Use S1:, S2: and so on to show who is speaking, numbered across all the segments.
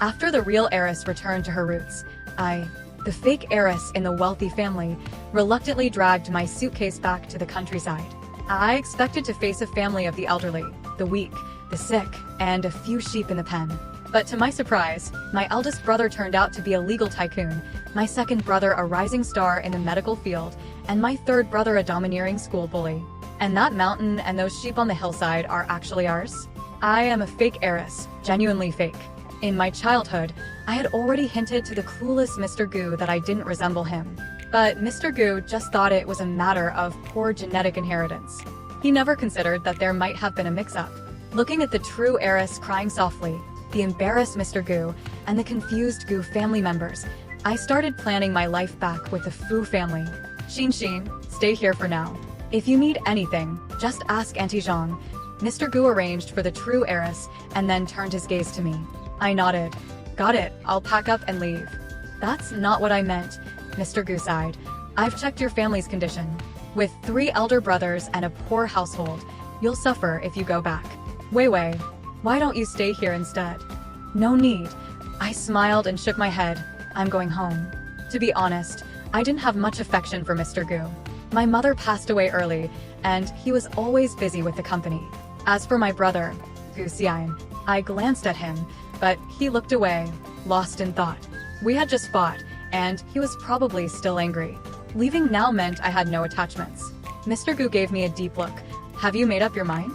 S1: After the real heiress returned to her roots, the fake heiress in the wealthy family, reluctantly dragged my suitcase back to the countryside. I expected to face a family of the elderly, the weak, the sick, and a few sheep in the pen. But to my surprise, my eldest brother turned out to be a legal tycoon, my second brother a rising star in the medical field, and my third brother a domineering school bully. And that mountain and those sheep on the hillside are actually ours. I am a fake heiress, genuinely fake. In my childhood, I had already hinted to the clueless Mr. Goo that I didn't resemble him. But Mr. Goo just thought it was a matter of poor genetic inheritance. He never considered that there might have been a mix-up. Looking at the true heiress crying softly, the embarrassed Mr. Goo, and the confused Goo family members, I started planning my life back with the Fu family. Xin, stay here for now. If you need anything, just ask Auntie Zhang. Mr. Goo arranged for the true heiress and then turned his gaze to me. I nodded. Got it, I'll pack up and leave. That's not what I meant, Mr. Goo sighed. I've checked your family's condition. With 3 elder brothers and a poor household, you'll suffer if you go back. Wei, why don't you stay here instead? No need. I smiled and shook my head. I'm going home. To be honest, I didn't have much affection for Mr. Goo. My mother passed away early, and he was always busy with the company. As for my brother, Gu Xian, I glanced at him, but he looked away, lost in thought. We had just fought, and he was probably still angry. Leaving now meant I had no attachments. Mr. Goo gave me a deep look. Have you made up your mind?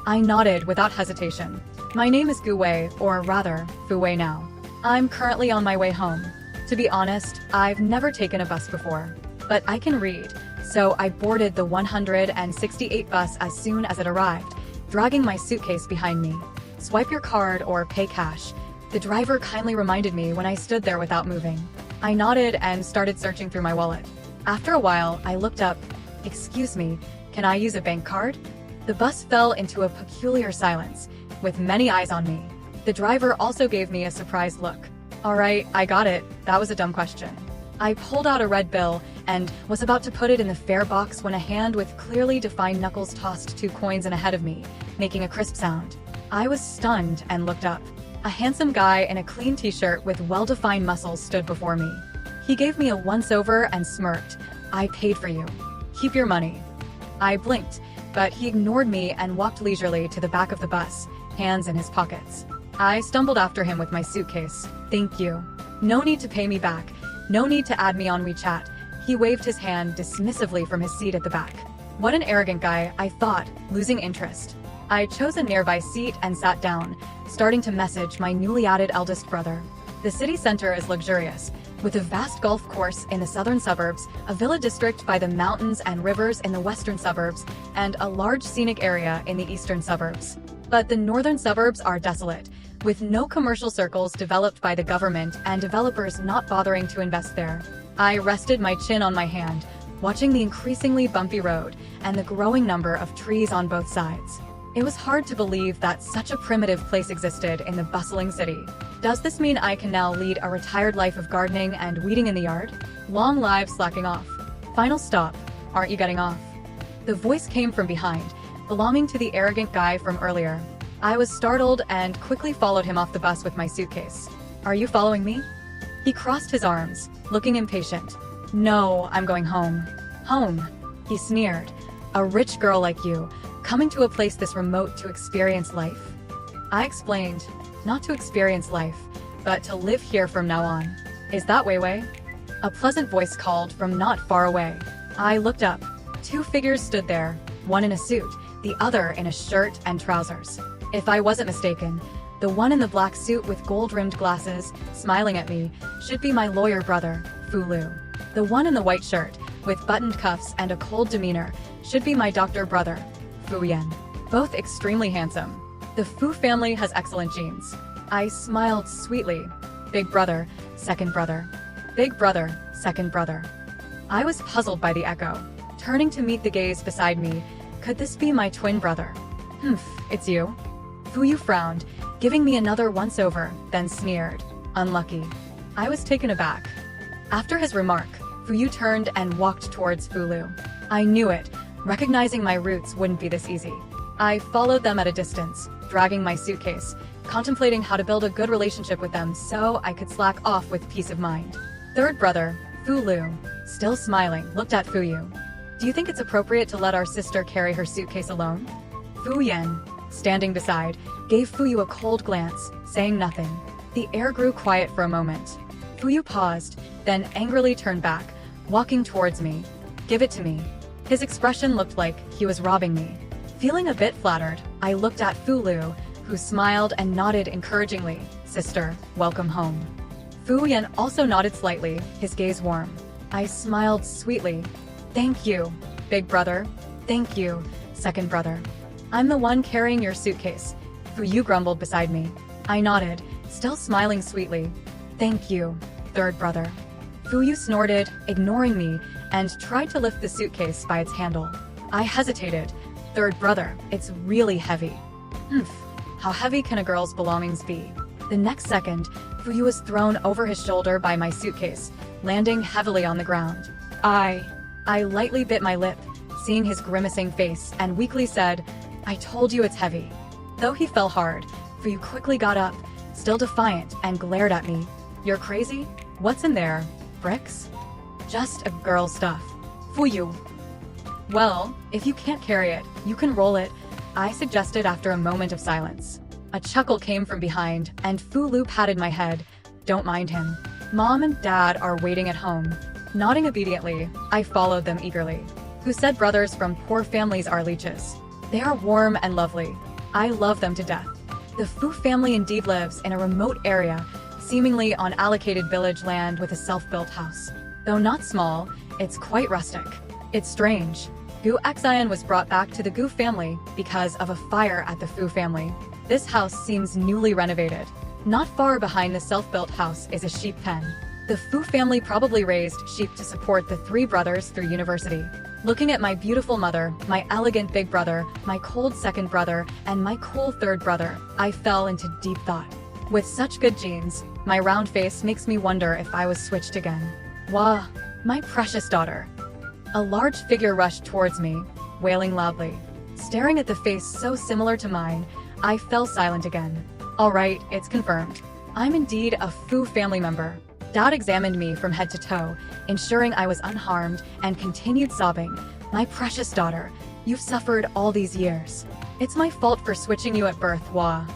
S1: I nodded without hesitation. My name is Gu Wei, or rather, Fu Wei now. I'm currently on my way home. To be honest, I've never taken a bus before. But I can read, so I boarded the 168 bus as soon as it arrived, dragging my suitcase behind me. Swipe your card or pay cash. The driver kindly reminded me when I stood there without moving. I nodded and started searching through my wallet. After a while, I looked up. Excuse me, can I use a bank card? The bus fell into a peculiar silence, with many eyes on me. The driver also gave me a surprised look. Alright, I got it. That was a dumb question. I pulled out a red bill and was about to put it in the fare box when a hand with clearly defined knuckles tossed 2 coins in ahead of me, making a crisp sound. I was stunned and looked up. A handsome guy in a clean t-shirt with well-defined muscles stood before me. He gave me a once-over and smirked. I paid for you. Keep your money. I blinked, but he ignored me and walked leisurely to the back of the bus, hands in his pockets. I stumbled after him with my suitcase. Thank you. No need to pay me back. No need to add me on WeChat. He waved his hand dismissively from his seat at the back. What an arrogant guy, I thought, losing interest. I chose a nearby seat and sat down, starting to message my newly added eldest brother. The city center is luxurious, with a vast golf course in the southern suburbs, a villa district by the mountains and rivers in the western suburbs, and a large scenic area in the eastern suburbs. But the northern suburbs are desolate, with no commercial circles developed by the government and developers not bothering to invest there. I rested my chin on my hand, watching the increasingly bumpy road and the growing number of trees on both sides. It was hard to believe that such a primitive place existed in the bustling city. Does this mean I can now lead a retired life of gardening and weeding in the yard? Long live slacking off. Final stop. Aren't you getting off? The voice came from behind, belonging to the arrogant guy from earlier. I was startled and quickly followed him off the bus with my suitcase. Are you following me? He crossed his arms, looking impatient. No, I'm going home. Home, he sneered. A rich girl like you, coming to a place this remote to experience life. I explained, not to experience life, but to live here from now on. Is that Wei? A pleasant voice called from not far away. I looked up. 2 figures stood there, one in a suit, the other in a shirt and trousers. If I wasn't mistaken, the one in the black suit with gold-rimmed glasses, smiling at me, should be my lawyer brother, Fu Lu. The one in the white shirt, with buttoned cuffs and a cold demeanor, should be my doctor brother, Fu Yan. Both extremely handsome. The Fu family has excellent genes. I smiled sweetly. Big brother, second brother. Big brother, second brother. I was puzzled by the echo. Turning to meet the gaze beside me, could this be my twin brother? It's you? Fu Yu frowned, giving me another once-over, then sneered. Unlucky. I was taken aback. After his remark, Fu Yu turned and walked towards Fu Lu. I knew it. Recognizing my roots wouldn't be this easy. I followed them at a distance, dragging my suitcase, contemplating how to build a good relationship with them so I could slack off with peace of mind. Third brother, Fu Lu, still smiling, looked at Fu Yu. Do you think it's appropriate to let our sister carry her suitcase alone? Fu Yan, standing beside, gave Fu Yu a cold glance, saying nothing. The air grew quiet for a moment. Fu Yu paused, then angrily turned back, walking towards me. Give it to me. His expression looked like he was robbing me. Feeling a bit flattered, I looked at Fu Lu, who smiled and nodded encouragingly. Sister, welcome home. Fu Yan also nodded slightly, his gaze warm. I smiled sweetly. Thank you, big brother. Thank you, second brother. I'm the one carrying your suitcase. Fu Yu grumbled beside me. I nodded, still smiling sweetly. Thank you, third brother. Fu Yu snorted, ignoring me, and tried to lift the suitcase by its handle. I hesitated. Third brother, it's really heavy. How heavy can a girl's belongings be? The next second, Fu Yu was thrown over his shoulder by my suitcase, landing heavily on the ground. I lightly bit my lip, seeing his grimacing face, and weakly said, I told you it's heavy. Though he fell hard, Fu Yu quickly got up, still defiant, and glared at me. You're crazy? What's in there? Bricks? Just a girl's stuff. Fu Yu. Well, if you can't carry it, you can roll it, I suggested after a moment of silence. A chuckle came from behind, and Fu Lu patted my head. Don't mind him. Mom and Dad are waiting at home. Nodding obediently, I followed them eagerly. Who said brothers from poor families are leeches? They are warm and lovely. I love them to death. The Fu family indeed lives in a remote area, seemingly on allocated village land with a self-built house. Though not small, it's quite rustic. It's strange. Gu Xian was brought back to the Gu family because of a fire at the Fu family. This house seems newly renovated. Not far behind the self-built house is a sheep pen. The Fu family probably raised sheep to support the three brothers through university. Looking at my beautiful mother, my elegant big brother, my cold second brother, and my cool third brother, I fell into deep thought. With such good genes, my round face makes me wonder if I was switched again. Wah, my precious daughter. A large figure rushed towards me, wailing loudly. Staring at the face so similar to mine, I fell silent again. All right, it's confirmed. I'm indeed a Fu family member. Dad examined me from head to toe, ensuring I was unharmed, and continued sobbing. My precious daughter, you've suffered all these years. It's my fault for switching you at birth, Wah.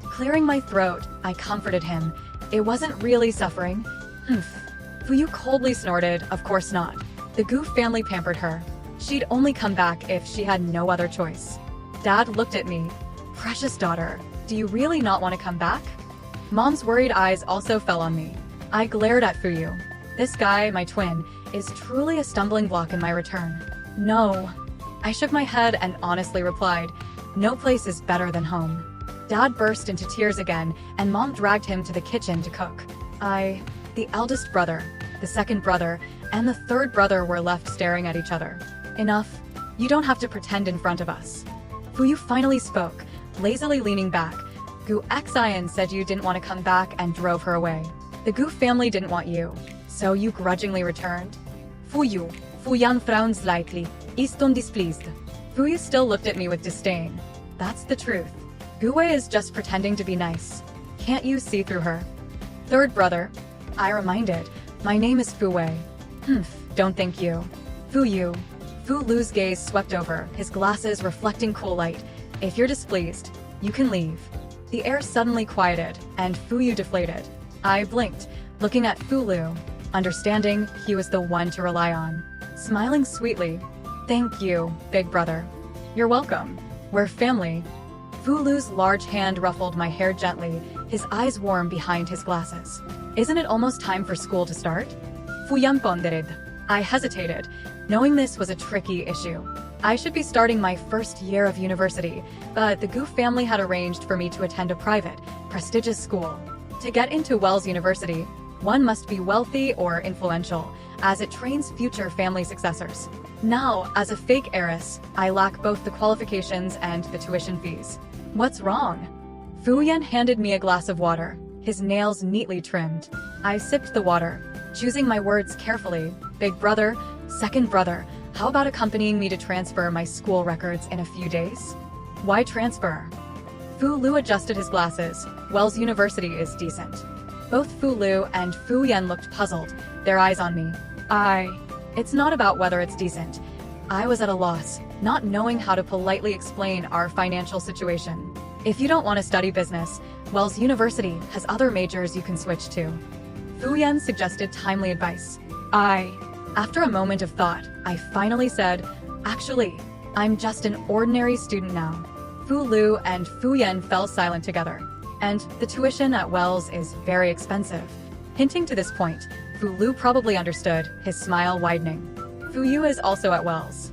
S1: Clearing my throat, I comforted him. It wasn't really suffering. Fu Yu coldly snorted, of course not. The Gu family pampered her. She'd only come back if she had no other choice. Dad looked at me. Precious daughter, do you really not want to come back? Mom's worried eyes also fell on me. I glared at Fu Yu. This guy, my twin, is truly a stumbling block in my return. No. I shook my head and honestly replied, no place is better than home. Dad burst into tears again, and Mom dragged him to the kitchen to cook. The eldest brother, the second brother, and the third brother were left staring at each other. Enough. You don't have to pretend in front of us. Fu Yu finally spoke, lazily leaning back. Gu Xian said you didn't want to come back and drove her away. The Gu family didn't want you, so you grudgingly returned? Fu Yan frowned slightly, ist displeased. Fu Yu still looked at me with disdain. That's the truth. Gu Wei is just pretending to be nice. Can't you see through her? Third brother. I reminded. My name is Fu Wei. Don't think you. Fu Yu. Fu Lu's gaze swept over, his glasses reflecting cool light. If you're displeased, you can leave. The air suddenly quieted, and Fu Yu deflated. I blinked, looking at Fu Lu, understanding he was the one to rely on. Smiling sweetly. Thank you, big brother. You're welcome. We're family. Fu Lu's large hand ruffled my hair gently, his eyes warm behind his glasses. Isn't it almost time for school to start? Fu Yan pondered. I hesitated, knowing this was a tricky issue. I should be starting my first year of university, but the Gu family had arranged for me to attend a private, prestigious school. To get into Wells University, one must be wealthy or influential, as it trains future family successors. Now, as a fake heiress, I lack both the qualifications and the tuition fees. What's wrong? Fu Yan handed me a glass of water, his nails neatly trimmed. I sipped the water, choosing my words carefully. Big brother, second brother, how about accompanying me to transfer my school records in a few days? Why transfer? Fu Lu adjusted his glasses. Wells University is decent. Both Fu Lu and Fu Yan looked puzzled, their eyes on me. It's not about whether it's decent. I was at a loss, not knowing how to politely explain our financial situation. If you don't want to study business, Wells University has other majors you can switch to. Fu Yan suggested timely advice. After a moment of thought, I finally said, actually, I'm just an ordinary student now. Fu Lu and Fu Yan fell silent together. And the tuition at Wells is very expensive. Hinting to this point, Fu Lu probably understood, his smile widening. Fu Yu is also at Wells.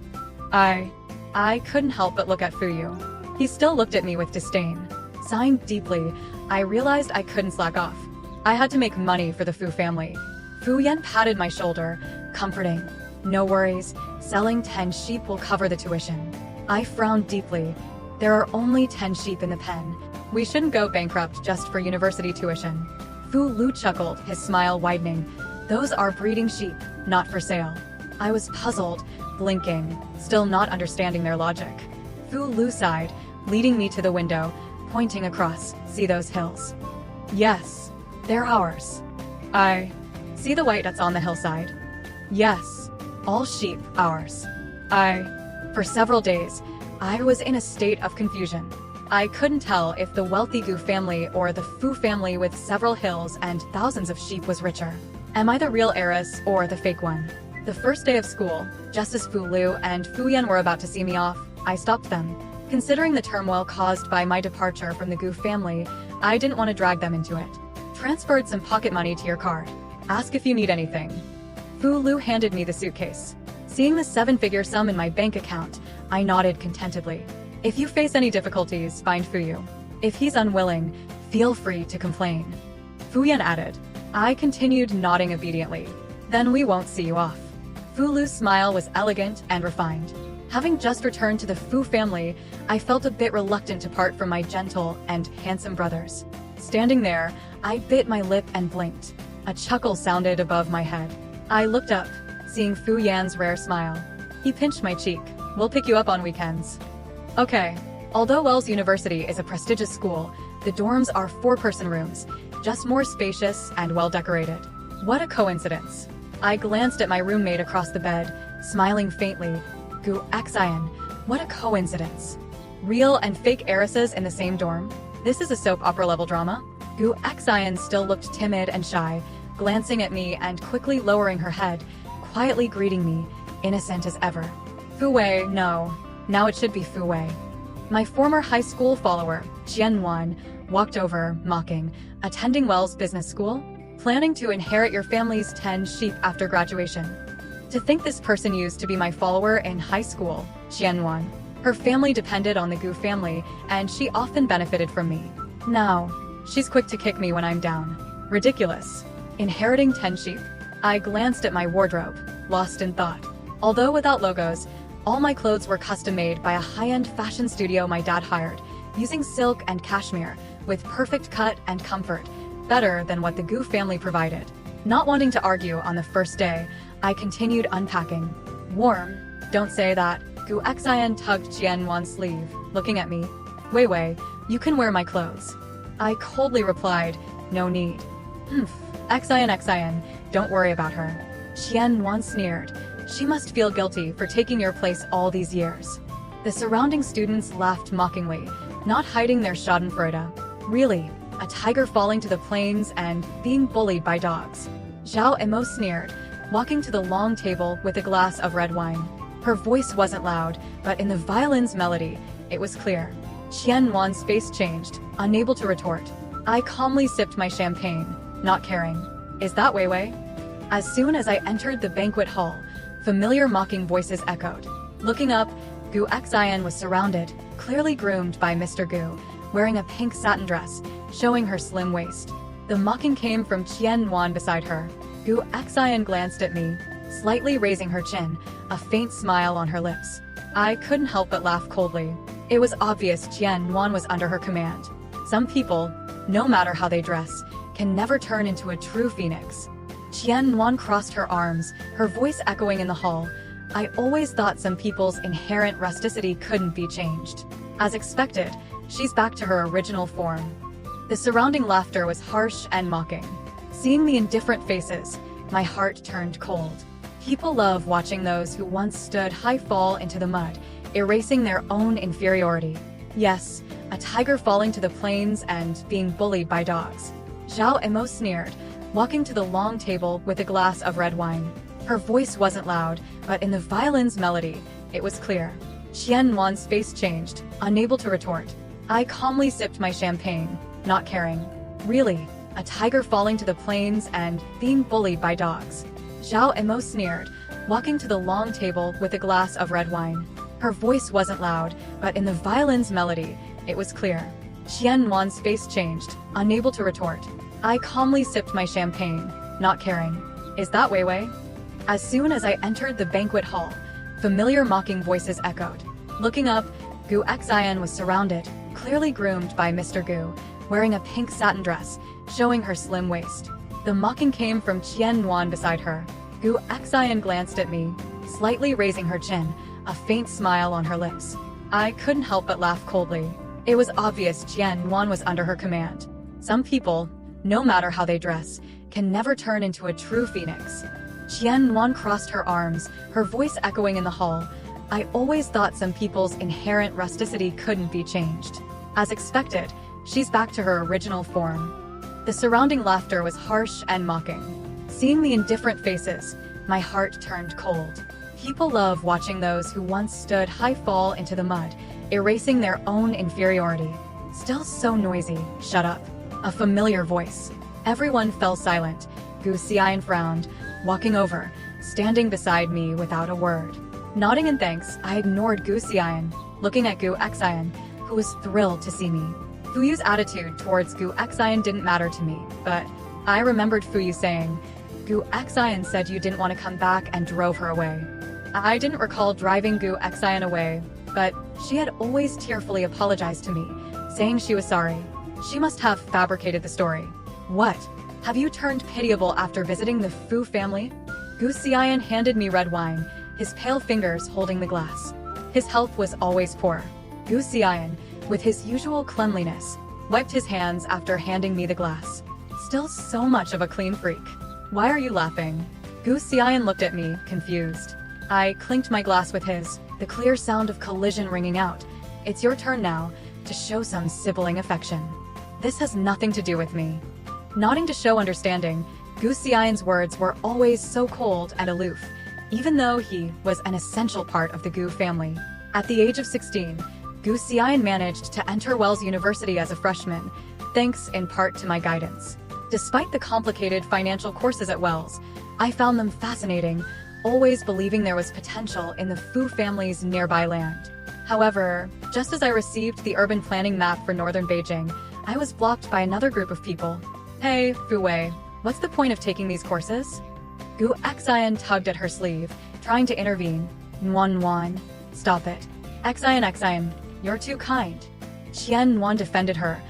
S1: I couldn't help but look at Fu Yu. He still looked at me with disdain. Sighing deeply, I realized I couldn't slack off. I had to make money for the Fu family. Fu Yan patted my shoulder, comforting. No worries, selling 10 sheep will cover the tuition. I frowned deeply. There are only 10 sheep in the pen. We shouldn't go bankrupt just for university tuition. Fu Lu chuckled, his smile widening. Those are breeding sheep, not for sale. I was puzzled, blinking, still not understanding their logic. Fu Lu sighed, leading me to the window, pointing across. See those hills? Yes, they're ours. See the white that's on the hillside? Yes, all sheep, ours. For several days, I was in a state of confusion. I couldn't tell if the wealthy Gu family or the Fu family with several hills and thousands of sheep was richer. Am I the real heiress or the fake one? The first day of school, just as Fu Lu and Fu Yan were about to see me off, I stopped them. Considering the turmoil caused by my departure from the Gu family, I didn't want to drag them into it. Transferred some pocket money to your card. Ask if you need anything. Fu Lu handed me the suitcase. Seeing the 7-figure sum in my bank account, I nodded contentedly. If you face any difficulties, find Fu Yu. If he's unwilling, feel free to complain. Fu Yan added. I continued nodding obediently. Then we won't see you off. Fu Lu's smile was elegant and refined. Having just returned to the Fu family, I felt a bit reluctant to part from my gentle and handsome brothers. Standing there, I bit my lip and blinked. A chuckle sounded above my head. I looked up, seeing Fu Yan's rare smile. He pinched my cheek. We'll pick you up on weekends. Okay. Although Wells University is a prestigious school, the dorms are 4-person rooms, just more spacious and well-decorated. What a coincidence. I glanced at my roommate across the bed, smiling faintly. Gu Xian, what a coincidence. Real and fake heiresses in the same dorm? This is a soap opera level drama? Gu Xian still looked timid and shy, glancing at me and quickly lowering her head, quietly greeting me, innocent as ever. Fu Wei, no. Now it should be Fu Wei. My former high school follower, Qian Wan, walked over, mocking. Attending Wells Business School? Planning to inherit your family's 10 sheep after graduation. To think this person used to be my follower in high school, Qian Wan. Her family depended on the Gu family, and she often benefited from me. Now, she's quick to kick me when I'm down. Ridiculous. Inheriting 10 sheep? I glanced at my wardrobe, lost in thought. Although without logos, all my clothes were custom-made by a high-end fashion studio my dad hired, using silk and cashmere, with perfect cut and comfort, better than what the Gu family provided. Not wanting to argue on the first day, I continued unpacking. Warm? Don't say that. Gu Xian tugged Qian Wan's sleeve, looking at me. Wei Wei, you can wear my clothes. I coldly replied, no need. Xian, don't worry about her. Qian Wan sneered. She must feel guilty for taking your place all these years. The surrounding students laughed mockingly, not hiding their schadenfreude. Really, a tiger falling to the plains and being bullied by dogs. Zhao Emo sneered, walking to the long table with a glass of red wine. Her voice wasn't loud, but in the violin's melody, it was clear. Qian Wan's face changed, unable to retort. I calmly sipped my champagne, not caring. Is that Wei Wei? As soon as I entered the banquet hall, familiar mocking voices echoed. Looking up, Gu Xian was surrounded, clearly groomed by Mr. Gu, wearing a pink satin dress, showing her slim waist. The mocking came from Qian Wan beside her. Gu Xian glanced at me, slightly raising her chin, a faint smile on her lips. I couldn't help but laugh coldly. It was obvious Qian Wan was under her command. Some people, no matter how they dress, can never turn into a true phoenix. Qian Wan crossed her arms, her voice echoing in the hall. I always thought some people's inherent rusticity couldn't be changed. As expected, she's back to her original form. The surrounding laughter was harsh and mocking. Seeing the indifferent faces, my heart turned cold. People love watching those who once stood high fall into the mud, erasing their own inferiority. Yes, a tiger falling to the plains and being bullied by dogs. Zhao Emo sneered, walking to the long table with a glass of red wine. Her voice wasn't loud, but in the violin's melody, it was clear. Qian Wan's face changed, unable to retort. I calmly sipped my champagne, not caring. Really, a tiger falling to the plains and being bullied by dogs. Zhao Emo sneered, walking to the long table with a glass of red wine. Her voice wasn't loud, but in the violin's melody, it was clear. Qian Wan's face changed, unable to retort. I calmly sipped my champagne, not caring. Is that Wei Wei? As soon as I entered the banquet hall, familiar mocking voices echoed. Looking up, Gu Xian was surrounded, clearly groomed by Mr. Gu, wearing a pink satin dress, showing her slim waist. The mocking came from Qian Wan beside her. Gu Xian glanced at me, slightly raising her chin, a faint smile on her lips. I couldn't help but laugh coldly. It was obvious Qian Wan was under her command. Some people, no matter how they dress, can never turn into a true phoenix. Qian Wan crossed her arms, her voice echoing in the hall. I always thought some people's inherent rusticity couldn't be changed. As expected, she's back to her original form. The surrounding laughter was harsh and mocking. Seeing the indifferent faces, my heart turned cold. People love watching those who once stood high fall into the mud, erasing their own inferiority. Still so noisy, shut up. A familiar voice. Everyone fell silent. Gu Xian frowned, walking over, standing beside me without a word. Nodding in thanks, I ignored Gu Xian, looking at Gu Xian, who was thrilled to see me. Fuyu's attitude towards Gu Xian didn't matter to me, but I remembered Fuyu saying, Gu Xian said you didn't want to come back and drove her away. I didn't recall driving Gu Xian away, but she had always tearfully apologized to me, saying she was sorry. She must have fabricated the story. What? Have you turned pitiable after visiting the Fu family? Gu Xian handed me red wine, his pale fingers holding the glass. His health was always poor. Gu Xian, with his usual cleanliness, wiped his hands after handing me the glass. Still so much of a clean freak. Why are you laughing? Gu Xian looked at me, confused. I clinked my glass with his, the clear sound of collision ringing out. It's your turn now, to show some sibling affection. This has nothing to do with me. Nodding to show understanding, Gu Xian's words were always so cold and aloof, even though he was an essential part of the Gu family. At the age of 16, Gu Xian managed to enter Wells University as a freshman, thanks in part to my guidance. Despite the complicated financial courses at Wells, I found them fascinating, always believing there was potential in the Fu family's nearby land. However, just as I received the urban planning map for northern Beijing, I was blocked by another group of people. Hey, Fu Wei, what's the point of taking these courses? Gu Xian tugged at her sleeve, trying to intervene. Wan, stop it. Xian, you're too kind. Qian Wan defended her.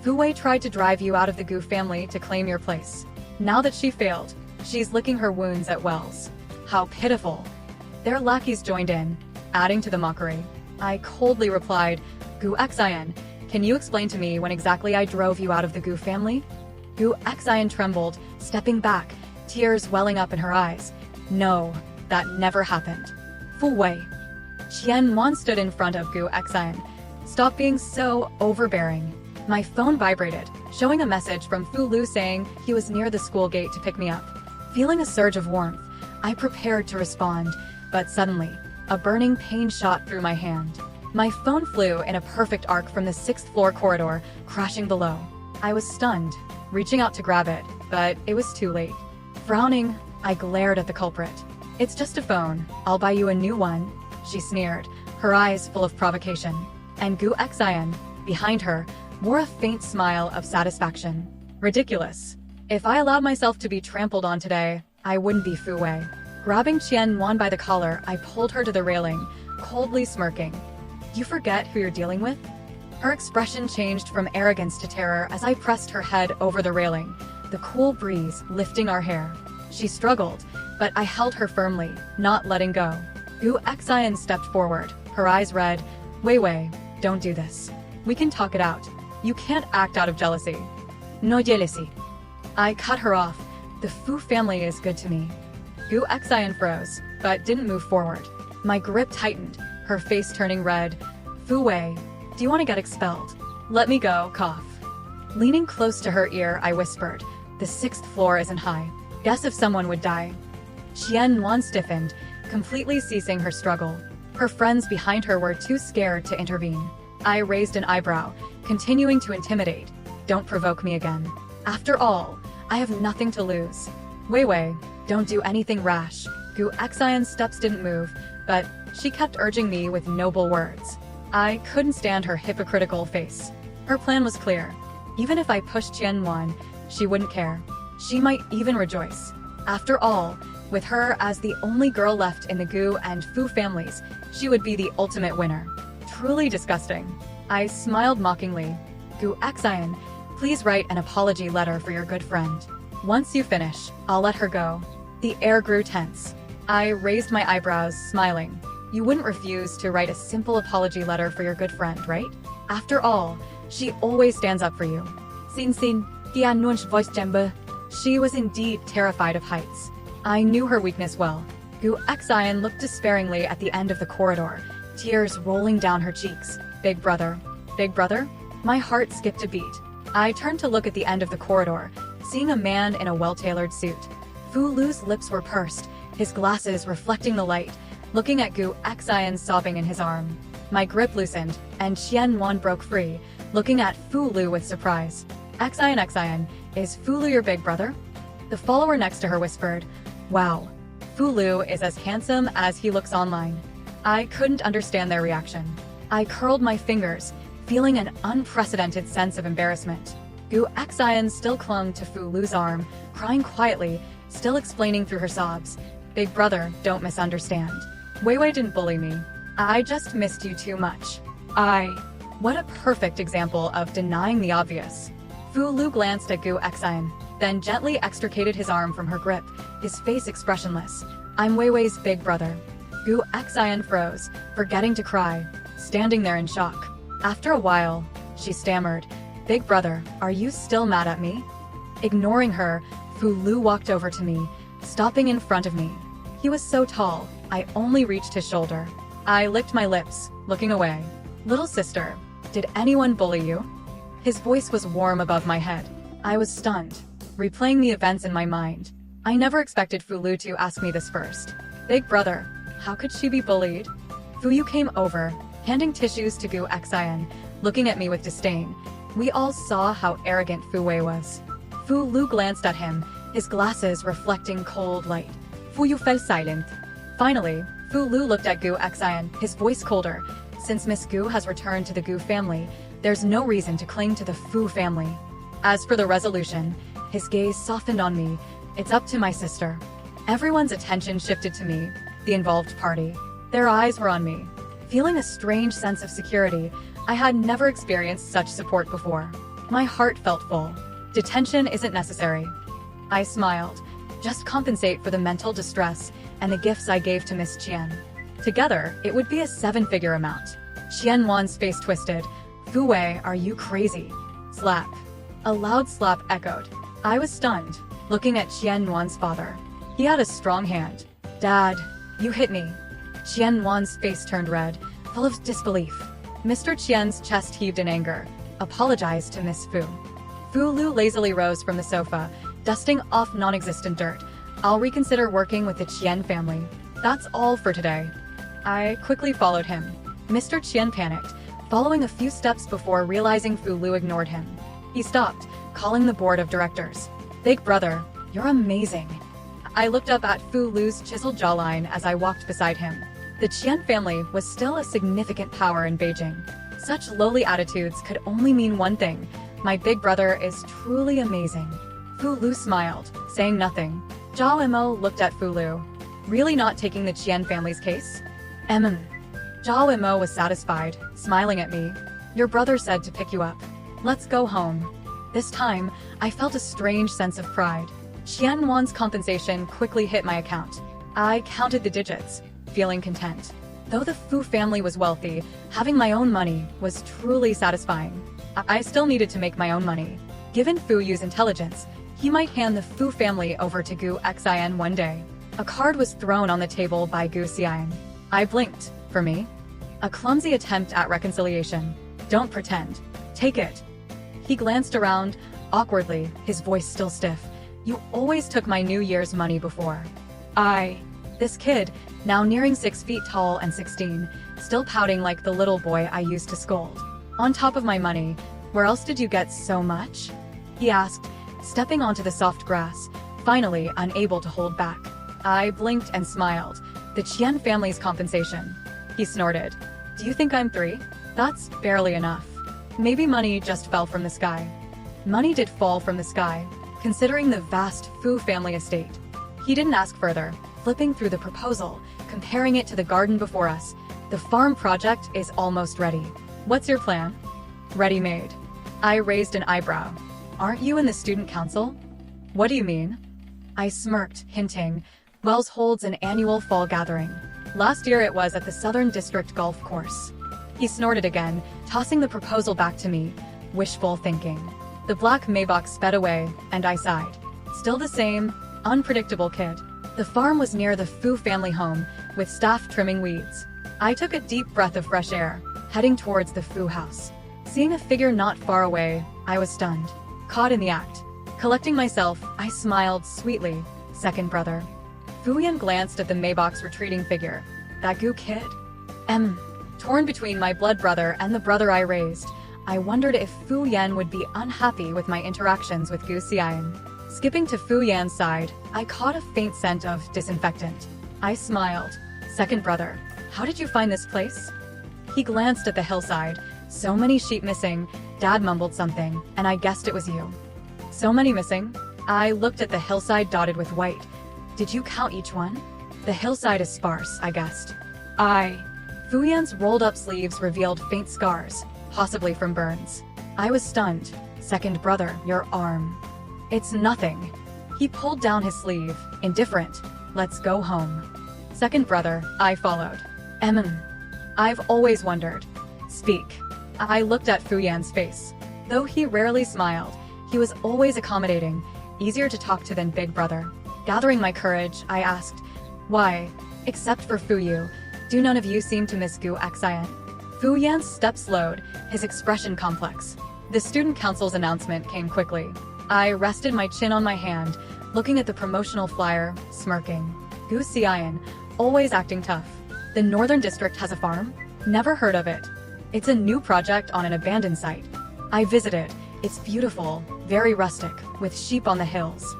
S1: Fu Wei tried to drive you out of the Gu family to claim your place. Now that she failed, she's licking her wounds at Wells. How pitiful. Their lackeys joined in, adding to the mockery. I coldly replied, Gu Xian, can you explain to me when exactly I drove you out of the Gu family? Gu Xian trembled, stepping back, tears welling up in her eyes. No, that never happened. Fu Wei. Qian Wan stood in front of Gu Xian. Stop being so overbearing. My phone vibrated, showing a message from Fu Lu saying he was near the school gate to pick me up. Feeling a surge of warmth, I prepared to respond, but suddenly, a burning pain shot through my hand. My phone flew in a perfect arc from the 6th floor corridor, crashing below. I was stunned, reaching out to grab it, but it was too late. Frowning, I glared at the culprit. It's just a phone, I'll buy you a new one, she sneered, her eyes full of provocation. And Gu Xian, behind her, wore a faint smile of satisfaction. Ridiculous. If I allowed myself to be trampled on today, I wouldn't be Fu Wei. Grabbing Qian Wan by the collar, I pulled her to the railing, coldly smirking. You forget who you're dealing with? Her expression changed from arrogance to terror as I pressed her head over the railing, the cool breeze lifting our hair. She struggled, but I held her firmly, not letting go. Gu Xian stepped forward, her eyes red. Wei Wei, don't do this. We can talk it out. You can't act out of jealousy. No jealousy. I cut her off. The Fu family is good to me. Gu Xian froze, but didn't move forward. My grip tightened, her face turning red. Fu Wei, do you want to get expelled? Let me go, cough. Leaning close to her ear, I whispered, the 6th floor isn't high. Guess if someone would die. Qian Wan stiffened, completely ceasing her struggle. Her friends behind her were too scared to intervene. I raised an eyebrow, continuing to intimidate. Don't provoke me again. After all, I have nothing to lose. Wei Wei, don't do anything rash. Gu Xian's steps didn't move, but she kept urging me with noble words. I couldn't stand her hypocritical face. Her plan was clear. Even if I pushed Qian Wan, she wouldn't care. She might even rejoice. After all, with her as the only girl left in the Gu and Fu families, she would be the ultimate winner. Truly disgusting. I smiled mockingly. Gu Xian, please write an apology letter for your good friend. Once you finish, I'll let her go. The air grew tense. I raised my eyebrows, smiling. You wouldn't refuse to write a simple apology letter for your good friend, right? After all, she always stands up for you. Xin Xin, Tian Nun's voice chamber. She was indeed terrified of heights. I knew her weakness well. Gu Xian looked despairingly at the end of the corridor, tears rolling down her cheeks. Big brother. Big brother? My heart skipped a beat. I turned to look at the end of the corridor, seeing a man in a well-tailored suit. Fu Lu's lips were pursed, his glasses reflecting the light, looking at Gu Xian sobbing in his arm. My grip loosened, and Qian Wan broke free, looking at Fu Lu with surprise. Xian, is Fu Lu your big brother? The follower next to her whispered, wow, Fu Lu is as handsome as he looks online. I couldn't understand their reaction. I curled my fingers, feeling an unprecedented sense of embarrassment. Gu Xian still clung to Fu Lu's arm, crying quietly, still explaining through her sobs. Big brother, don't misunderstand. Wei Wei didn't bully me. I just missed you too much. What a perfect example of denying the obvious. Fu Lu glanced at Gu Xian, then gently extricated his arm from her grip, his face expressionless. I'm Wei Wei's big brother. Gu Xian froze, forgetting to cry, standing there in shock. After a while, she stammered, Big brother, are you still mad at me? Ignoring her, Fu Lu walked over to me, stopping in front of me. He was so tall, I only reached his shoulder. I licked my lips, looking away. Little sister, did anyone bully you? His voice was warm above my head. I was stunned, replaying the events in my mind. I never expected Fu Lu to ask me this first. Big brother, how could she be bullied? Fu Yu came over, handing tissues to Gu Xian, looking at me with disdain. We all saw how arrogant Fu Wei was. Fu Lu glanced at him, his glasses reflecting cold light. Fu Yu fell silent. Finally, Fu Lu looked at Gu Xian, his voice colder. Since Miss Gu has returned to the Gu family, there's no reason to cling to the Fu family. As for the resolution, his gaze softened on me. It's up to my sister. Everyone's attention shifted to me, the involved party. Their eyes were on me. Feeling a strange sense of security, I had never experienced such support before. My heart felt full. Detention isn't necessary. I smiled. Just compensate for the mental distress and the gifts I gave to Miss Qian. Together, it would be a 7-figure amount. Qian Wan's face twisted. Fu Wei, are you crazy? Slap. A loud slap echoed. I was stunned, looking at Qian Wan's father. He had a strong hand. Dad, you hit me. Qian Wan's face turned red, full of disbelief. Mr. Qian's chest heaved in anger. Apologized to Miss Fu. Fu Lu lazily rose from the sofa, dusting off non-existent dirt. I'll reconsider working with the Qian family. That's all for today. I quickly followed him. Mr. Qian panicked, following a few steps before realizing Fu Lu ignored him. He stopped, calling the board of directors. Big brother, you're amazing. I looked up at Fu Lu's chiseled jawline as I walked beside him. The Qian family was still a significant power in Beijing. Such lowly attitudes could only mean one thing. My big brother is truly amazing. Fu Lu smiled, saying nothing. Zhao Mo looked at Fu Lu. Really not taking the Qian family's case? Zhao Mo was satisfied, smiling at me. Your brother said to pick you up. Let's go home. This time, I felt a strange sense of pride. Qian Wan's compensation quickly hit my account. I counted the digits, feeling content. Though the Fu family was wealthy, having my own money was truly satisfying. I still needed to make my own money. Given Fu Yu's intelligence, he might hand the Fu family over to Gu Xian one day. A card was thrown on the table by Gu Xian. I blinked. For me? A clumsy attempt at reconciliation. Don't pretend. Take it. He glanced around, awkwardly, his voice still stiff. You always took my New Year's money before. This kid, now nearing 6 feet tall and 16, still pouting like the little boy I used to scold. On top of my money, where else did you get so much? He asked, stepping onto the soft grass, finally unable to hold back. I blinked and smiled. The Qian family's compensation. He snorted. Do you think I'm 3? That's barely enough. Maybe money just fell from the sky. Money did fall from the sky, considering the vast Fu family estate. He didn't ask further, flipping through the proposal, comparing it to the garden before us. The farm project is almost ready. What's your plan? Ready-made. I raised an eyebrow. Aren't you in the student council? What do you mean? I smirked, hinting, Wells holds an annual fall gathering. Last year it was at the Southern District Golf Course. He snorted again, tossing the proposal back to me. Wishful thinking. The black Maybach sped away, and I sighed. Still the same, unpredictable kid. The farm was near the Fu family home, with staff trimming weeds. I took a deep breath of fresh air, heading towards the Fu house. Seeing a figure not far away, I was stunned. Caught in the act. Collecting myself, I smiled sweetly. Second brother. Fu Yan glanced at the Maybach's retreating figure. That Gu kid? Torn between my blood brother and the brother I raised, I wondered if Fu Yan would be unhappy with my interactions with Gu Xian. Skipping to Fu Yan's side, I caught a faint scent of disinfectant. I smiled. Second brother, how did you find this place? He glanced at the hillside. So many sheep missing. Dad mumbled something, and I guessed it was you. So many missing? I looked at the hillside dotted with white. Did you count each one? The hillside is sparse, I guessed. Fu Yan's rolled up sleeves revealed faint scars, possibly from burns. I was stunned. Second brother, your arm. It's nothing. He pulled down his sleeve, indifferent. Let's go home. Second brother, I followed. I've always wondered. Speak. I looked at Fu Yan's face. Though he rarely smiled, he was always accommodating, easier to talk to than big brother. Gathering my courage, I asked, why, except for Fu Yu, do none of you seem to miss Gu Xian? Fu Yan's steps slowed, his expression complex. The student council's announcement came quickly. I rested my chin on my hand, looking at the promotional flyer, smirking. Gu Xian, always acting tough. The Northern District has a farm? Never heard of it. It's a new project on an abandoned site. I visited. It's beautiful, very rustic, with sheep on the hills.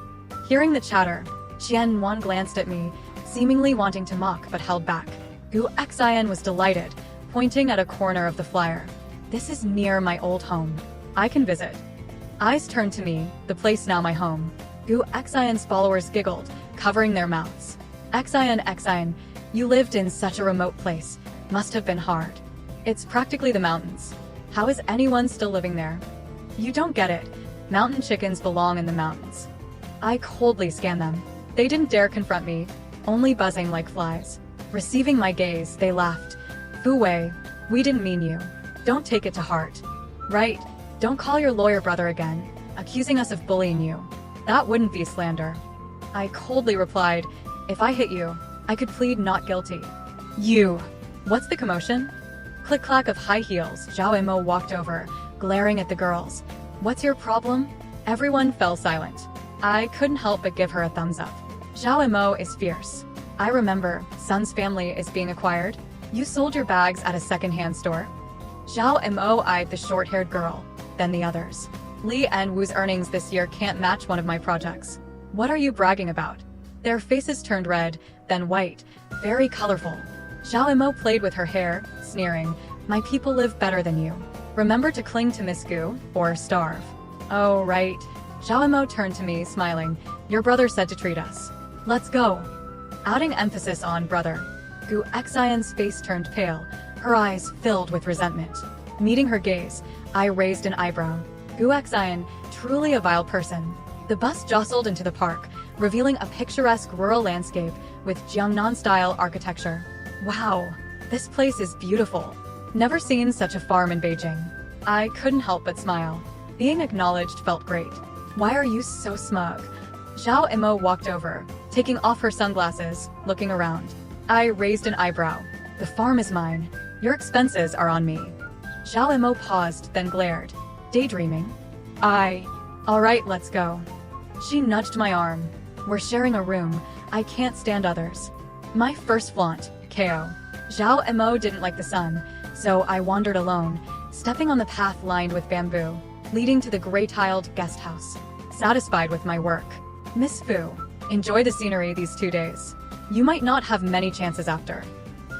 S1: Hearing the chatter, Qian Wan glanced at me, seemingly wanting to mock but held back. Gu Xian was delighted, pointing at a corner of the flyer. This is near my old home. I can visit. Eyes turned to me, the place now my home. Gu Xian's followers giggled, covering their mouths. Xian, you lived in such a remote place. Must have been hard. It's practically the mountains. How is anyone still living there? You don't get it. Mountain chickens belong in the mountains. I coldly scanned them. They didn't dare confront me, only buzzing like flies. Receiving my gaze, they laughed. Fu Wei, we didn't mean you. Don't take it to heart. Right, don't call your lawyer brother again, accusing us of bullying you. That wouldn't be slander. I coldly replied, if I hit you, I could plead not guilty. You. What's the commotion? Click-clack of high heels, Zhao Imo walked over, glaring at the girls. What's your problem? Everyone fell silent. I couldn't help but give her a thumbs up. Zhao Imo is fierce. I remember, Sun's family is being acquired. You sold your bags at a second-hand store. Zhao Imo eyed the short-haired girl, then the others. Li and Wu's earnings this year can't match one of my projects. What are you bragging about? Their faces turned red, then white, very colorful. Zhao Imo played with her hair, sneering, my people live better than you. Remember to cling to Miss Gu, or starve. Oh, right. Zhao Imo turned to me, smiling. Your brother said to treat us. Let's go. Adding emphasis on brother. Gu Xian's face turned pale, her eyes filled with resentment. Meeting her gaze, I raised an eyebrow. Gu Xian, truly a vile person. The bus jostled into the park, revealing a picturesque rural landscape with Jiangnan-style architecture. Wow! This place is beautiful. Never seen such a farm in Beijing. I couldn't help but smile. Being acknowledged felt great. Why are you so smug? Zhao Imo walked over, taking off her sunglasses, looking around. I raised an eyebrow. The farm is mine. Your expenses are on me. Zhao Imo paused, then glared. Daydreaming? Alright, let's go. She nudged my arm. We're sharing a room. I can't stand others. My first flaunt, KO. Zhao Imo didn't like the sun, so I wandered alone, stepping on the path lined with bamboo, leading to the gray-tiled guest house. Satisfied with my work. Miss Fu, enjoy the scenery these 2 days. You might not have many chances after.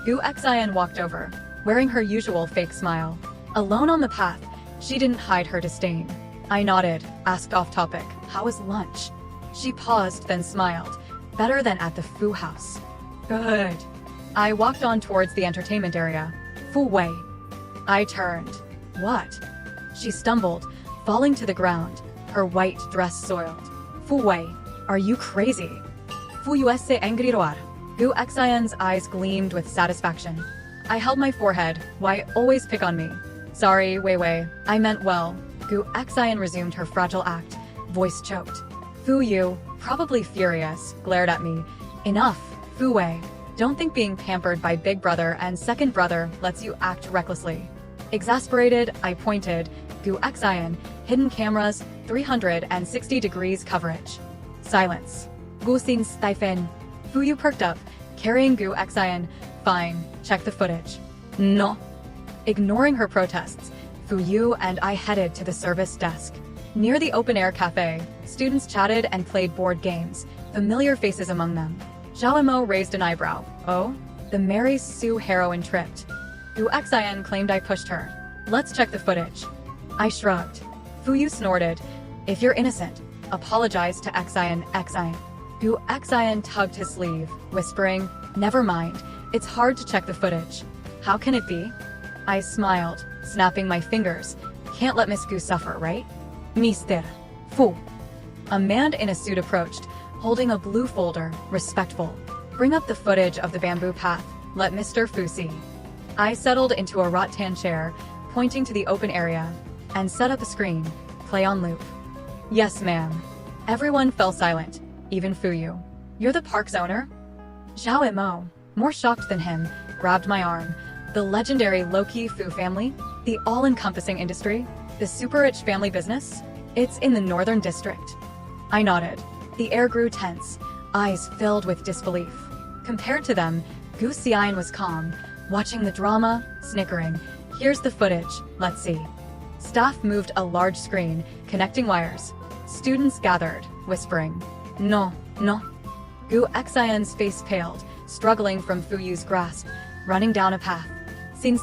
S1: Gu Xian walked over, wearing her usual fake smile. Alone on the path, she didn't hide her disdain. I nodded, asked off-topic, how was lunch? She paused, then smiled. Better than at the Fu house. Good. I walked on towards the entertainment area. Fu Wei. I turned. What? She stumbled, falling to the ground, her white dress soiled. Fu Wei, are you crazy? Fu Yuese Angriroar. Gu Xian's eyes gleamed with satisfaction. I held my forehead. Why always pick on me? Sorry, Wei Wei. I meant well. Gu Xian resumed her fragile act, voice choked. Fu Yu, probably furious, glared at me. Enough, Fu Wei. Don't think being pampered by big brother and second brother lets you act recklessly. Exasperated, I pointed. Gu Xian, hidden cameras, 360 degrees coverage. Silence. Gu Xin Steifen. Fu Yu perked up, carrying Gu Xian. Fine, check the footage. No. Ignoring her protests, Fu Yu and I headed to the service desk. Near the open-air cafe, students chatted and played board games, familiar faces among them. Zhao Imo raised an eyebrow. Oh? The Mary Sue heroine tripped. Gu Xian claimed I pushed her. Let's check the footage. I shrugged. Fu Yu snorted. If you're innocent, apologize to Xian. Gu Xian tugged his sleeve, whispering, never mind, it's hard to check the footage. How can it be? I smiled, snapping my fingers. Can't let Miss Gu suffer, right? Mister. Fu. A man in a suit approached, holding a blue folder, respectful. Bring up the footage of the bamboo path, let Mr. Fu see. I settled into a rattan chair, pointing to the open area, and set up a screen, play on loop. Yes, ma'am. Everyone fell silent, even Fu Yu. You're the park's owner? Zhao Imo, more shocked than him, grabbed my arm. The legendary Loki Fu family? The all-encompassing industry? The super-rich family business? It's in the northern district. I nodded. The air grew tense, eyes filled with disbelief. Compared to them, Gu Xian was calm, watching the drama, snickering. Here's the footage, let's see. Staff moved a large screen, connecting wires. Students gathered, whispering. No. Gu Xian's face paled, struggling from Fu Yu's grasp, running down a path. Sin,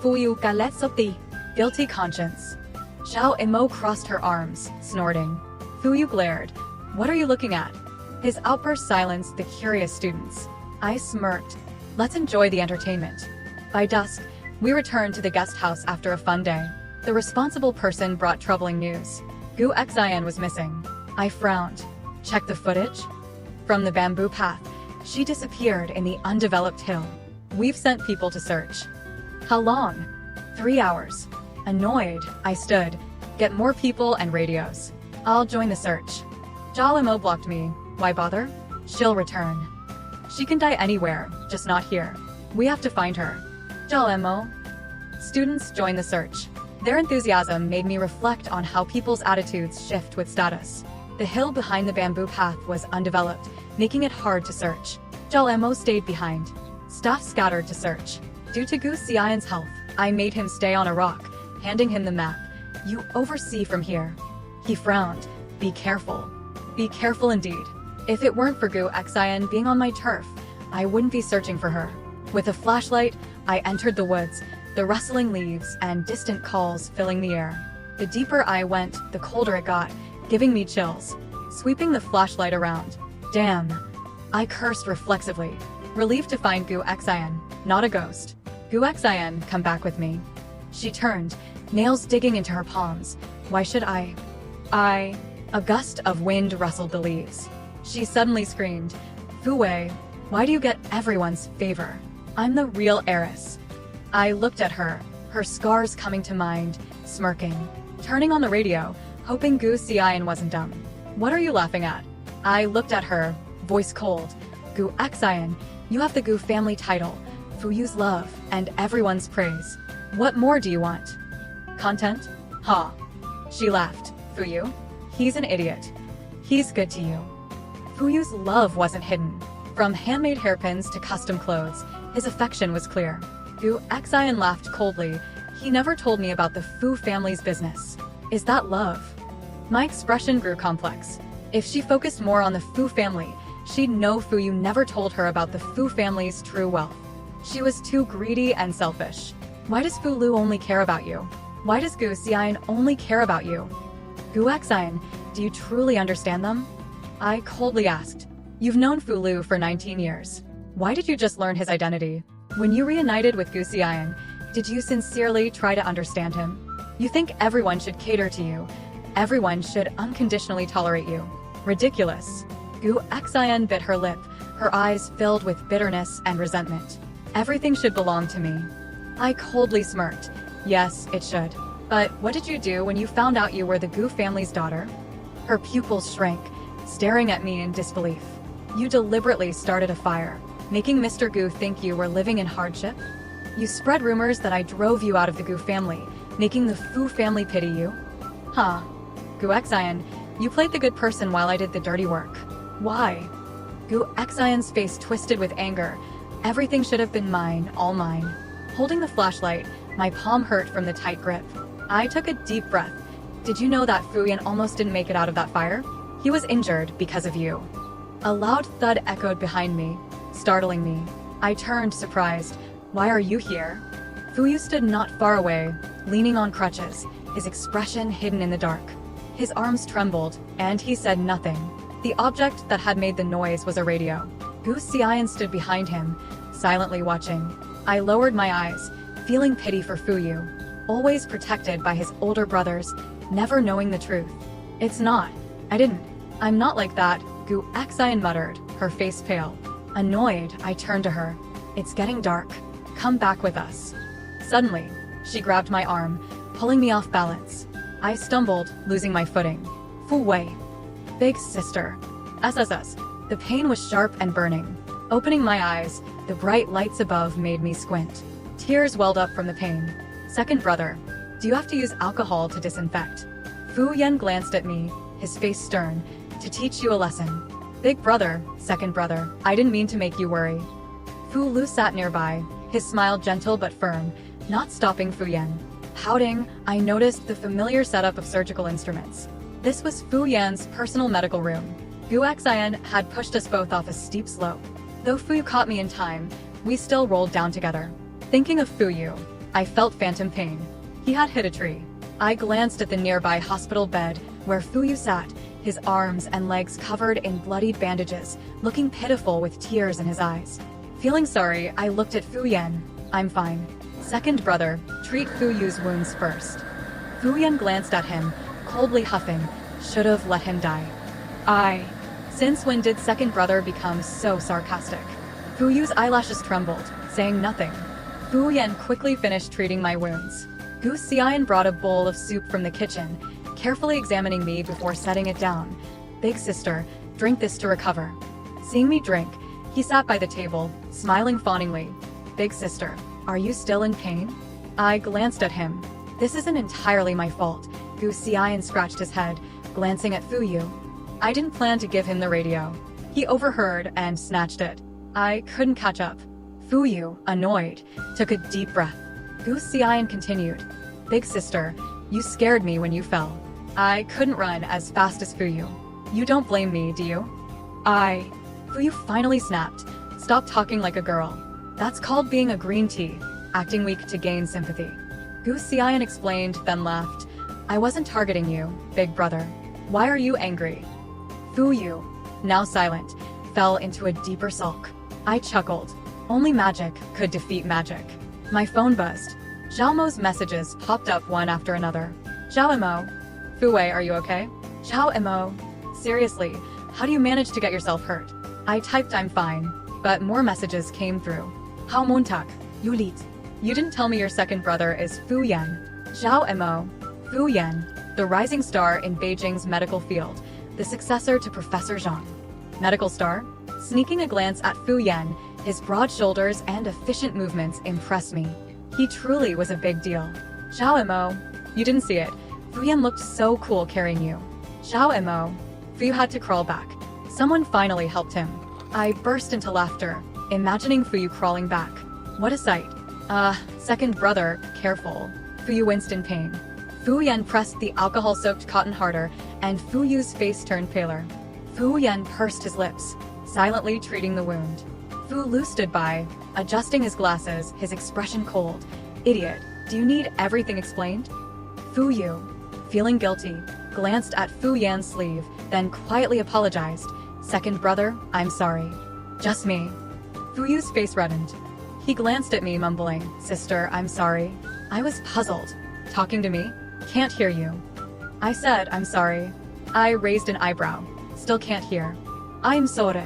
S1: Fu Yu galet sopti. Guilty conscience. Zhao Imo crossed her arms, snorting. Fu Yu glared. What are you looking at? His outburst silenced the curious students. I smirked. Let's enjoy the entertainment. By dusk, we returned to the guest house after a fun day. The responsible person brought troubling news. Gu Xian was missing. I frowned. Check the footage? From the bamboo path, she disappeared in the undeveloped hill. We've sent people to search. How long? 3 hours. Annoyed, I stood. Get more people and radios. I'll join the search. Zhao Imo blocked me. Why bother? She'll return. She can die anywhere, just not here. We have to find her. Zhao Imo. Students joined the search. Their enthusiasm made me reflect on how people's attitudes shift with status. The hill behind the bamboo path was undeveloped, making it hard to search. Zhao Imo stayed behind. Staff scattered to search. Due to Gu Xian's health, I made him stay on a rock, handing him the map. You oversee from here. He frowned. Be careful. Be careful indeed. If it weren't for Gu Xian being on my turf, I wouldn't be searching for her. With a flashlight, I entered the woods, the rustling leaves and distant calls filling the air. The deeper I went, the colder it got, giving me chills. Sweeping the flashlight around. Damn. I cursed reflexively, relieved to find Gu Xian, not a ghost. Gu Xian, come back with me. She turned, nails digging into her palms. Why should I? A gust of wind rustled the leaves. She suddenly screamed, Fu Wei, why do you get everyone's favor? I'm the real heiress. I looked at her, her scars coming to mind, smirking. Turning on the radio, hoping Gu Xian wasn't dumb. What are you laughing at? I looked at her, voice cold. Gu Xian, you have the Gu family title, Fuyu's love, and everyone's praise. What more do you want? Content? Ha. She laughed. Fuyu? He's an idiot. He's good to you. Fuyu's love wasn't hidden. From handmade hairpins to custom clothes, his affection was clear. Gu Xian laughed coldly. He never told me about the Fu family's business. Is that love? My expression grew complex. If she focused more on the Fu family, she'd know Fuyu never told her about the Fu family's true wealth. She was too greedy and selfish. Why does Fu Lu only care about you? Why does Gu Xian only care about you? Gu Xian, do you truly understand them? I coldly asked. You've known Fu Lu for 19 years. Why did you just learn his identity? When you reunited with Gu Xian, did you sincerely try to understand him? You think everyone should cater to you. Everyone should unconditionally tolerate you. Ridiculous. Gu Xian bit her lip, her eyes filled with bitterness and resentment. Everything should belong to me. I coldly smirked. Yes, it should. But what did you do when you found out you were the Gu family's daughter? Her pupils shrank, staring at me in disbelief. You deliberately started a fire, making Mr. Gu think you were living in hardship? You spread rumors that I drove you out of the Gu family, making the Fu family pity you? Huh. Gu Xian, you played the good person while I did the dirty work. Why? Gu Xian's face twisted with anger. Everything should have been mine, all mine. Holding the flashlight, my palm hurt from the tight grip. I took a deep breath. Did you know that Fuyan almost didn't make it out of that fire? He was injured because of you. A loud thud echoed behind me, startling me. I turned, surprised. Why are you here? Fuyu stood not far away, leaning on crutches, his expression hidden in the dark. His arms trembled, and he said nothing. The object that had made the noise was a radio. Gu Xian stood behind him, silently watching. I lowered my eyes, feeling pity for Fuyu, always protected by his older brothers, never knowing the truth. It's not. I'm not like that, Gu Xian muttered, her face pale. Annoyed, I turned to her. It's getting dark. Come back with us. Suddenly, she grabbed my arm, pulling me off balance. I stumbled, losing my footing. Fu Wei. Big sister. SSS. The pain was sharp and burning. Opening my eyes, the bright lights above made me squint. Tears welled up from the pain. Second brother. Do you have to use alcohol to disinfect? Fu Yan glanced at me, his face stern. To teach you a lesson. Big brother, second brother, I didn't mean to make you worry. Fu Lu sat nearby, his smile gentle but firm, not stopping Fu Yan. Pouting, I noticed the familiar setup of surgical instruments. This was Fu Yan's personal medical room. Gu Xian had pushed us both off a steep slope. Though Fu caught me in time, we still rolled down together. Thinking of Fu Yu, I felt phantom pain. He had hit a tree. I glanced at the nearby hospital bed where Fu Yu sat, his arms and legs covered in bloodied bandages, looking pitiful with tears in his eyes. Feeling sorry, I looked at Fu Yan. I'm fine. Second brother, treat Fu Yu's wounds first. Fu Yan glanced at him, coldly huffing. Should've let him die. Since when did second brother become so sarcastic? Fu Yu's eyelashes trembled, saying nothing. Fu Yan quickly finished treating my wounds. Gu Xian brought a bowl of soup from the kitchen, carefully examining me before setting it down. Big sister, drink this to recover. Seeing me drink, he sat by the table, smiling fawningly. Big sister, are you still in pain? I glanced at him. This isn't entirely my fault. Gu Xian scratched his head, glancing at Fu Yu. I didn't plan to give him the radio. He overheard and snatched it. I couldn't catch up. Fu Yu, annoyed, took a deep breath. Gu Xian continued. Big sister, you scared me when you fell. I couldn't run as fast as Fu Yu. You don't blame me, do you? Fu Yu finally snapped. Stop talking like a girl. That's called being a green tea, acting weak to gain sympathy. Gu Xian explained, then laughed. I wasn't targeting you, big brother. Why are you angry? Fu Yu, now silent, fell into a deeper sulk. I chuckled. Only magic could defeat magic. My phone buzzed. Zhao Mo's messages popped up one after another. Zhao Mo. Fu Wei, are you okay? Zhao Mo. Seriously, how do you manage to get yourself hurt? I typed I'm fine, but more messages came through. How Montag, you lead. You didn't tell me your second brother is Fu Yan. Zhao Mo. Fu Yan, the rising star in Beijing's medical field, the successor to Professor Zhang. Medical star? Sneaking a glance at Fu Yan, his broad shoulders and efficient movements impressed me. He truly was a big deal. Zhao Mo. You didn't see it. Fu Yan looked so cool carrying you. Zhao Mo. Fu had to crawl back. Someone finally helped him. I burst into laughter, imagining Fu crawling back. What a sight. Second brother, careful. Fu winced in pain. Fu Yan pressed the alcohol-soaked cotton harder, and Fu Yu's face turned paler. Fu Yan pursed his lips, silently treating the wound. Fu Lu stood by, adjusting his glasses, his expression cold. Idiot, do you need everything explained? Fu Yu, feeling guilty, glanced at Fu Yan's sleeve, then quietly apologized. Second brother, I'm sorry. Just me. Fu Yu's face reddened. He glanced at me, mumbling, Sister, I'm sorry. I was puzzled. Talking to me? Can't hear you. I said, I'm sorry. I raised an eyebrow. Still can't hear. I'm sorry.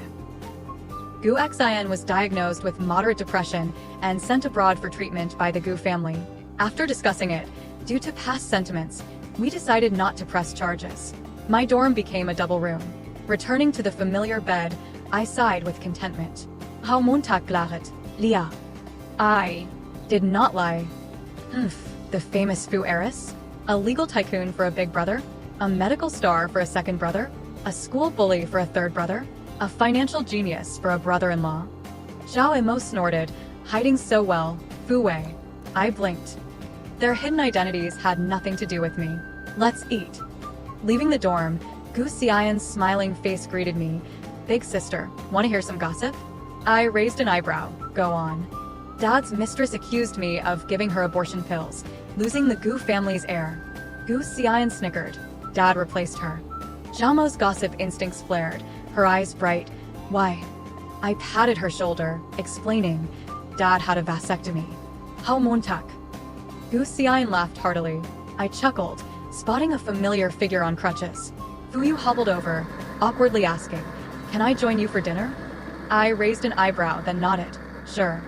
S1: Gu Xian was diagnosed with moderate depression and sent abroad for treatment by the Gu family. After discussing it, due to past sentiments, we decided not to press charges. My dorm became a double room. Returning to the familiar bed, I sighed with contentment. How Montag klaret, Lia. I did not lie. The famous Fu Heiress? A legal tycoon for a big brother? A medical star for a second brother? A school bully for a third brother? A financial genius for a brother-in-law? Zhao Mo snorted, hiding so well. Fu Wei. I blinked. Their hidden identities had nothing to do with me. Let's eat. Leaving the dorm, Gu Xian's smiling face greeted me. Big sister, want to hear some gossip? I raised an eyebrow. Go on. Dad's mistress accused me of giving her abortion pills, losing the Gu family's heir. Gu Xian snickered. Dad replaced her. Zhao Mo's gossip instincts flared, her eyes bright. Why? I patted her shoulder, explaining. Dad had a vasectomy. How Montag? Gu Xian laughed heartily. I chuckled, spotting a familiar figure on crutches. Fu Yu hobbled over, awkwardly asking, Can I join you for dinner? I raised an eyebrow, then nodded. Sure.